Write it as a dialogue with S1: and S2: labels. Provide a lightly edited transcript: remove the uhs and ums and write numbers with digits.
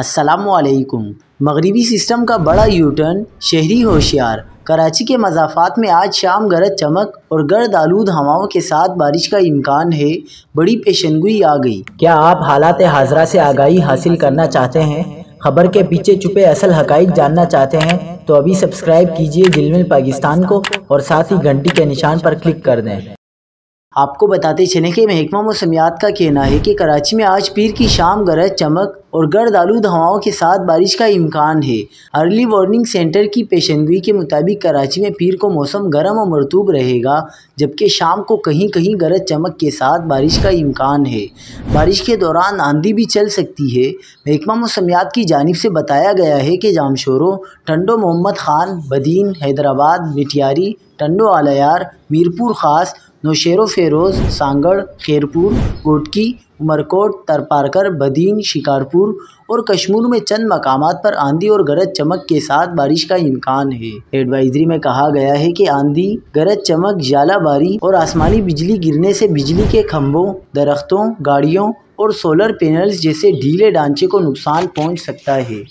S1: अस्सलामुअलैकुम। मगरिबी सिस्टम का बड़ा यूटर्न, शहरी होशियार। कराची के मज़ाफ़ात में आज शाम गरज चमक और गर्द आलूद हवाओं के साथ बारिश का इम्कान है। बड़ी पेशेनगोई आ गई।
S2: क्या आप हालात हाज़रा से आगाही हासिल करना चाहते हैं? खबर के पीछे छुपे असल हक़ाइक़ जानना चाहते हैं? तो अभी सब्सक्राइब कीजिए दिलमिल पाकिस्तान को और साथ ही घंटी के निशान पर क्लिक कर दें।
S1: आपको बताते चलें कि महकमा मौसमियात का कहना है कि कराची में आज पीर की शाम गरज चमक और गर्द आलूद हवाओं के साथ बारिश का इम्कान है। अर्ली वार्निंग सेंटर की पेशेनगोई के मुताबिक कराची में पीर को मौसम गर्म और मरतूब रहेगा, जबकि शाम को कहीं कहीं गरज चमक के साथ बारिश का इम्कान है। बारिश के दौरान आंधी भी चल सकती है। महकमा मौसमियात की जानिब से बताया गया है कि जामशोरो, टंडो मोहम्मद खान, बदीन, हैदराबाद, मिटियारी, टंडो आलयार, मीरपुर ख़ास, नौशेरो फेरोज़, सांगड़, खैरपुर, गोटकी, उमरकोट, तरपारकर, बदीन, शिकारपुर और कश्मीर में चंद मकामात पर आंधी और गरज चमक के साथ बारिश का इम्कान है। एडवाइजरी में कहा गया है कि आंधी, गरज चमक, जालाबारी और आसमानी बिजली गिरने से बिजली के खंभों, दरख्तों, गाड़ियों और सोलर पैनल्स जैसे ढीले ढांचे को नुकसान पहुंच सकता है।